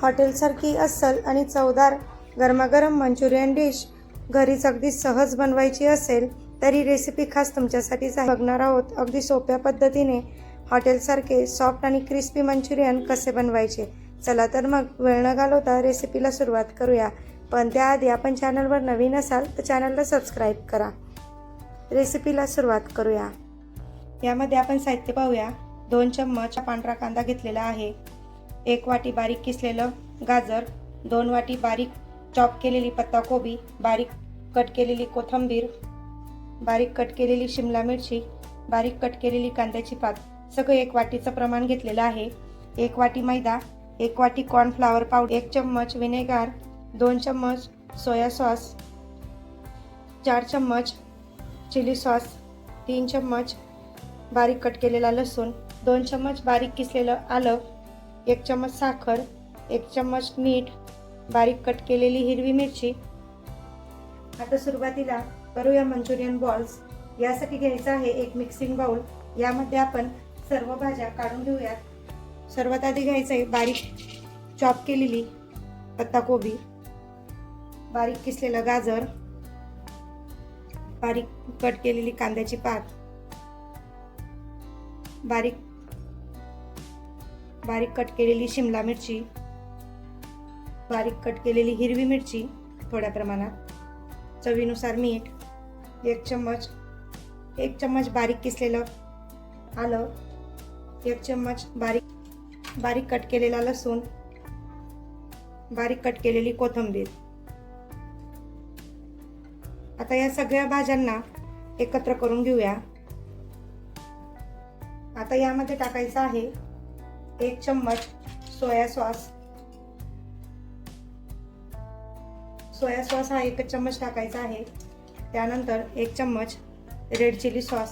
हॉटेलसारखी अस्सल आणि चवदार गरमागरम मंचुरियन डिश घरीच अगदी सहज बनवायची असेल तरी रेसिपी खास तुमच्यासाठीच आहे. बघणार आहोत अगदी सोप्या पद्धतीने हॉटेलसारखे सॉफ्ट आणि क्रिस्पी मंचुरियन कसे बनवायचे. चला तर मग वेळ न घालवता रेसिपीला सुरुवात करूया. पण त्याआधी आपण चॅनलवर नवीन असाल तर चॅनलला सबस्क्राईब करा. रेसिपीला सुरुवात करूया. यामध्ये आपण साहित्य पाहूया. 2 चम्मच पांढरा कांदा घेतलेला आहे, 1 वाटी बारीक किसलेलं गाजर, 2 वाटी बारीक चॉप केलेली पत्ताकोबी, बारीक कट केलेली कोथिंबीर, बारीक कट केलेली शिमला मिरची, बारीक कट केलेली कांद्याची पात, सगळं 1 वाटीचं प्रमाण घेतलेलं आहे. 1 वाटी मैदा, 1 वाटी कॉर्नफ्लॉवर पावडर, 1 चम्मच व्हिनेगार, 2 चम्मच सोया सॉस, 4 चम्मच चिली सॉस, 3 चम्मच बारीक कट केलेला लसूण, 2 चम्मच बारीक किसलेलं आलं, 1 चम्मच साखर, 1 चम्मच मीठ, बारीक कट केलेली हिरवी मिरची. आता सुरुवातीला करूया मंचुरियन बॉल्स. यासाठी घ्यायचा आहे एक मिक्सिंग बाउल. यामध्ये आपण सर्व भाज्या काढून घेऊयात. सर्वात आधी घ्यायचं आहे बारीक चॉप केलेली पत्ताकोबी, बारीक किसलेलं गाजर, बारीक कट केलेली कांद्याची पात, बारीक कट केलेली शिमला मिरची, बारीक कट केलेली हिरवी मिरची थोड्या प्रमाणात, चवीनुसार मीठ, 1 चम्मच बारीक किसलेलं आलं, 1 चम्मच बारीक कट केलेला लसूण, बारीक कट केलेली कोथिंबीर. आता या सगळ्या भाज्यांना एकत्र करून घेऊया. आता यामध्ये टाकायचा आहे 1 चम्मच सोया सॉस. सोया सॉस हा 1 चम्मच टाकायचा आहे. त्यानंतर 1 चम्मच रेड चिली सॉस.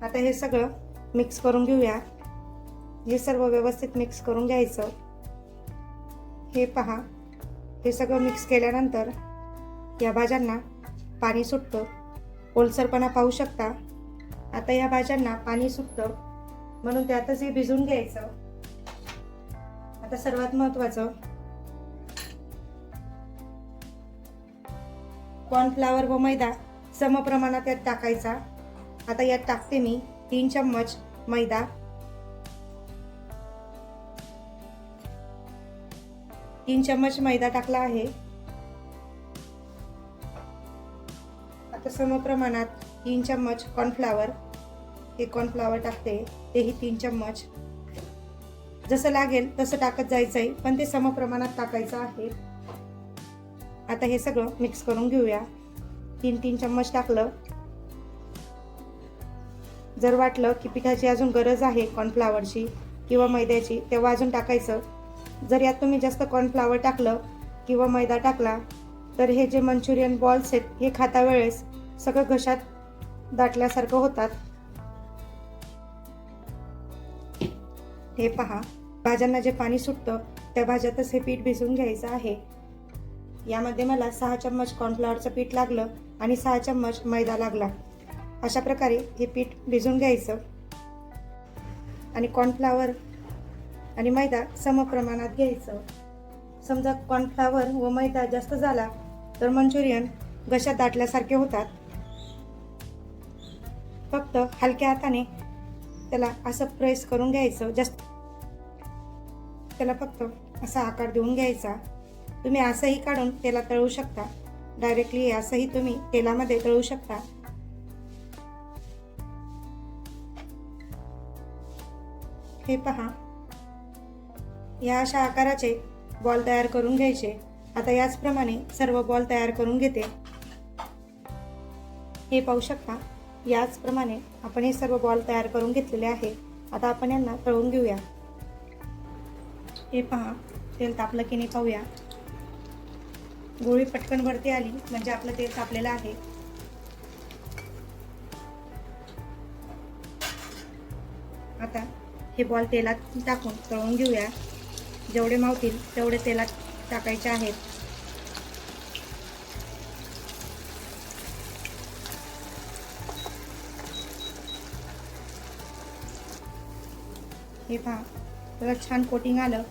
आता हे सगळं मिक्स करून घेऊया. हे सर्व व्यवस्थित मिक्स करून घ्यायचं. हे पहा, हे सगळं मिक्स केल्यानंतर या भाज्यांना पाणी सुटतं, ओलसरपणा पाहू शकता. आता या भाज्यांना पाणी सुटतं म्हणून त्यातच हे भिजवून घ्यायचं. आता सर्वात महत्त्वाचं, कॉर्नफ्लॉवर व मैदा समप्रमाणात यात टाकायचा. आता यात टाकते मी 3 चम्मच मैदा, 3 चम्मच मैदा टाकला आहे. आता समप्रमाणात 3 चम्मच कॉर्नफ्लॉवर, हे कॉर्नफ्लॉवर टाकते, तेही 3 चम्मच. जसं लागेल तसं टाकत जायचंय, पण ते समप्रमाणात टाकायचं आहे. आता हे सगळं मिक्स करून घेऊया. 3 चम्मच टाकलं. जर वाटलं की पिठाची अजून गरज आहे कॉर्नफ्लॉवरची किंवा मैद्याची, तेव्हा अजून टाकायचं. जर यात तुम्ही जास्त कॉर्नफ्लॉवर टाकलं किंवा मैदा टाकला तर हे जे मंचुरियन बॉल्स आहेत हे खाता वेळेस सगळं घशात दाटल्यासारखं होतात. हे पहा, भाज्यांना जे पाणी सुटतं त्या भाज्यातच हे पीठ भिजवून घ्यायचं आहे. यामध्ये मला 6 चम्मच कॉर्नफ्लॉवरचं पीठ लागलं आणि 6 चम्मच मैदा लागला. अशा प्रकारे हे पीठ भिजवून घ्यायचं आणि कॉर्नफ्लॉवर आणि मैदा समप्रमाणात घ्यायचं. समजा कॉर्नफ्लॉवर व मैदा जास्त झाला तर मंचुरियन घशात दाटल्यासारखे होतात. फक्त हलक्या हाताने त्याला असं प्रेस करून घ्यायचं. जास्त त्याला फक्त असा आकार देऊन घ्यायचा. तुम्ही असंही काढून तेलात तळू शकता, डायरेक्टली असंही तुम्ही तेलामध्ये तळू शकता. हे पहा, या अशा आकाराचे बॉल तयार करून घ्यायचे. आता याचप्रमाणे सर्व बॉल तयार करून घेते. हे पाहू शकता, याचप्रमाणे आपण हे सर्व बॉल तयार करून घेतलेले आहे. आता आपण यांना तळून घेऊया. हे पहा, तेल तापलं की नाही पाहूया. गोळी पटकन वरती आली म्हणजे आपलं तेल तापलेलं आहे. आता हे बॉल तेलात टाकून तळून घेऊया. जेवढे मावतील तेवढे तेलात टाकायचे आहेत. हे पहा, त्याला छान कोटिंग आलं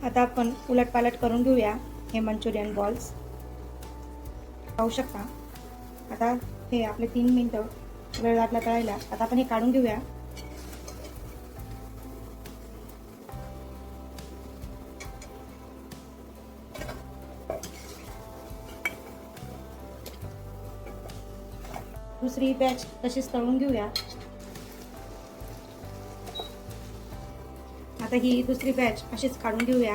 आता आपण उलटपालट करून घेऊया हे मंचुरियन बॉल्स. पाहू शकता आता हे आपले 3 मिनिटं वेळ लागला तळायला. आता आपण हे काढून घेऊया. दुसरी बॅच तशीच तळून घेऊया. आता ही दुसरी बॅच अशीच काढून घेऊया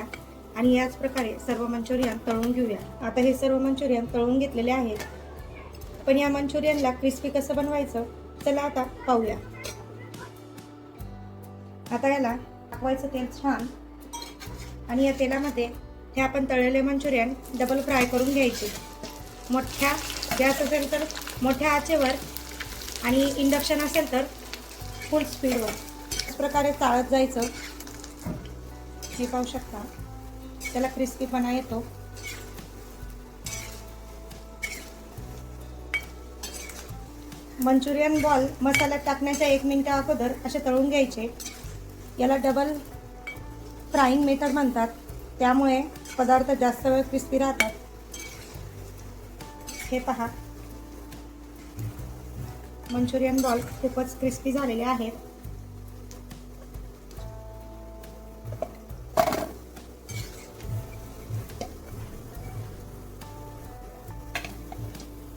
आणि याच प्रकारे सर्व मंचुरियन तळून घेऊया. आता हे सर्व मंचुरियन तळून घेतलेले आहेत. पण या मंचुरियनला क्रिस्पी कसं बनवायचं चला आता पाहूया. आता याला टाकवायचं तेल छान आणि या तेलामध्ये हे आपण तळलेले मंचुरियन डबल फ्राय करून घ्यायचे. मोठ्या गॅस असेल तर मोठ्या आचेवर आणि इंडक्शन असेल तर फुल स्पीडवर अशा प्रकारे चाळत जायचं. हे पाहू शकता त्याला क्रिस्पीपणा येतो. मंचुरियन बॉल मसाल्यात टाकण्याच्या 1 मिनिटा अगोदर असे तळून घ्यायचे. याला डबल फ्राईंग मेथड म्हणतात, त्यामुळे पदार्थ जास्त वेळ क्रिस्पी राहतात. हे पहा मंचुरियन बॉल खूपच क्रिस्पी झालेले आहेत.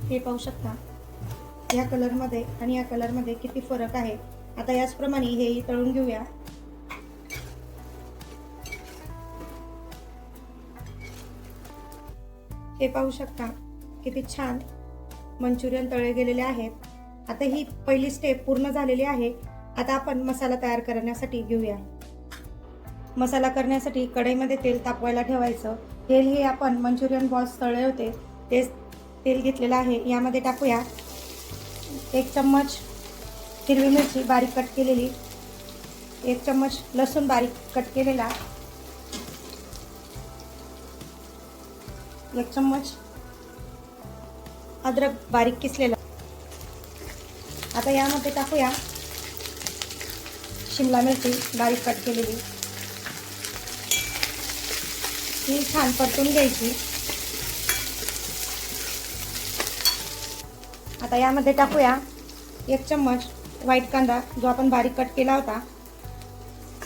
हे पाहू शकता या कलरमध्ये आणि या कलरमध्ये किती फरक आहे. आता याचप्रमाणे हेही तळून घेऊया. हे पाहू शकता किती छान मंचुरियन तळले गेलेले आहेत. आता ही पहिली स्टेप पूर्ण झालेली आहे. आता आपण मसाला तयार करण्यासाठी घेऊया. मसाला करण्यासाठी कढईमध्ये तेल तापवायला ठेवायचं. तेल हे आपण मंचुरियन बॉल्स तळले होते तेच तेल घेतलेलं आहे. यामध्ये टाकूया 1 चम्मच हिरवी मिरची बारीक कट केलेली, 1 चम्मच लसूण बारीक कट केलेला, 1 चम्मच अद्रक बारीक किसलेला. आता यामध्ये टाकूया शिमला मिरची बारीक कट केलेली. ही छान परतून घ्यायची. आता यामध्ये टाकूया 1 चम्मच व्हाईट कांदा जो आपण बारीक कट केला होता.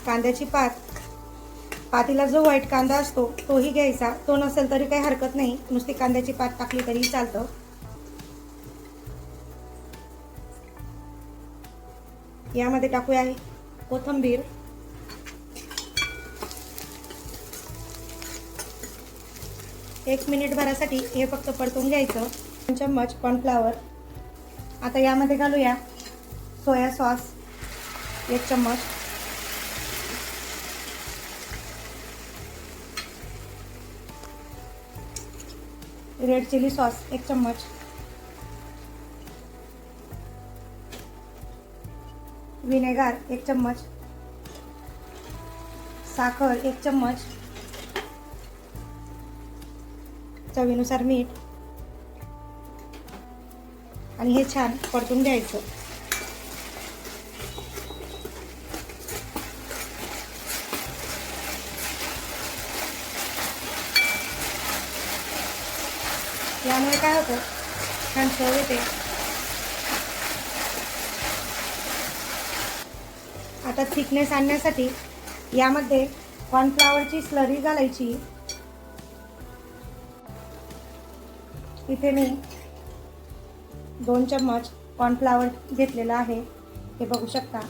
कांद्याची पातीला जो व्हाईट कांदा असतो तोही घ्यायचा. तो नसेल तरी काही हरकत नाही, नुसती कांद्याची पात टाकली तरी चालतं. यामध्ये टाकूया कोथिंबीर, एक मिनिटभरासाठी हे फक्त परतून घ्यायचं. 2 चम्मच कॉर्नफ्लॉवर. आता यामध्ये घालूया सोया सॉस 1 चम्मच, रेड चिली सॉस 1 चम्मच, विनेगर 1 चम्मच, साखर 1 चम्मच, चवीनुसार मीठ आणि हे छान परतून घ्यायचं. यामुळे काय होतं छान चव येते. आता थिकनेस आणण्यासाठी यामध्ये कॉर्नफ्लॉवरची स्लरी घालायची. इथे मी 2 चम्मच कॉर्नफ्लॉवर घेतलेला आहे, हे बघू शकता.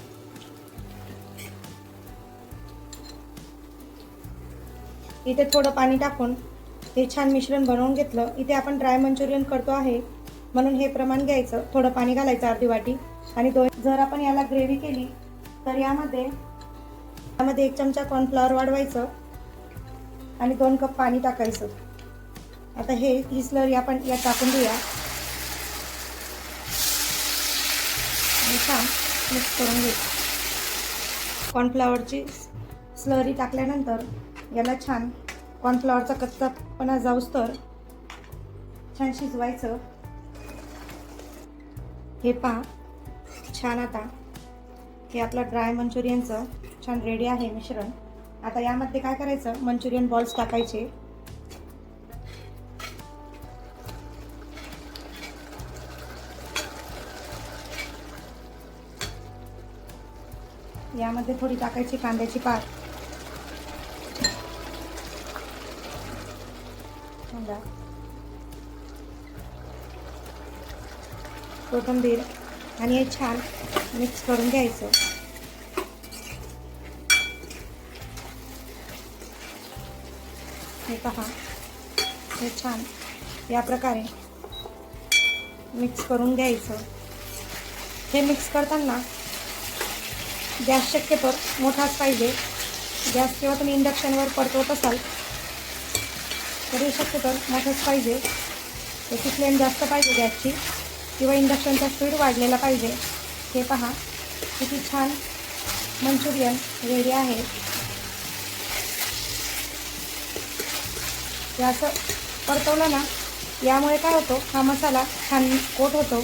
इथे थोडं पाणी टाकून हे छान मिश्रण बनवून घेतलं. इथे आपण ड्राय मंचुरियन करतो आहे म्हणून हे प्रमाण घ्यायचं. थोडं पाणी घालायचं अर्धी वाटी आणि जर आपण याला ग्रेव्ही केली तर यामध्ये 1 चमचा कॉर्नफ्लॉवर वाढवायचं आणि 2 कप पाणी टाकायचं. आता ही स्लरी आपण यात टाकून देऊया आणि छान मिक्स करून घ्यायचं. कॉर्नफ्लॉवरची स्लरी टाकल्यानंतर याला छान कॉर्नफ्लॉवरचा कच्चापणा जाऊस्तर छान शिजवायचं. हे पहा छान. आता हे आपलं ड्राय मंचुरियनचं छान रेडी आहे मिश्रण. आता यामध्ये काय करायचं, मंचुरियन बॉल्स टाकायचे. यामध्ये थोडी टाकायची कांद्याची पात, कोथिंबीर आणि हे छान मिक्स करून घ्यायचं. हे पहा, हे छान या प्रकारे मिक्स करून घ्यायचं. हे मिक्स करताना गॅस शक्यतो मोठाच पाहिजे. गॅस किंवा तुम्ही इंडक्शनवर परतवत असाल तरी शक्यतो मोठाच पाहिजे. त्याची फ्लेम जास्त पाहिजे गॅसची, किंवा इंडक्शनचा स्पीड वाढलेला पाहिजे. हे पहा किती छान मंचुरियन रेडी आहे. हे असं परतवलं ना, यामुळे काय होतं, हा मसाला छान कोट होतो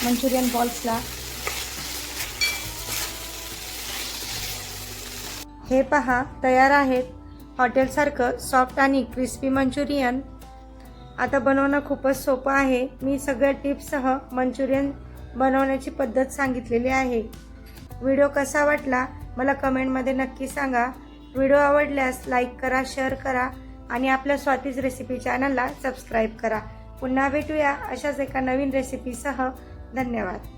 मंचुरियन बॉल्सला. हे पहा तयार आहेत हॉटेलसारखं सॉफ्ट आणि क्रिस्पी मंचुरियन. आता बनवणं खूपच सोपं आहे. मी सगळ्या टिप्ससह मंचुरियन बनवण्याची पद्धत सांगितलेली आहे. व्हिडिओ कसा वाटला मला कमेंटमध्ये नक्की सांगा. व्हिडिओ आवडल्यास लाईक करा, शेअर करा आणि आपल्या स्वातीज रेसिपी चॅनलला सबस्क्राईब करा. पुन्हा भेटूया अशाच एका नवीन रेसिपीसह. धन्यवाद.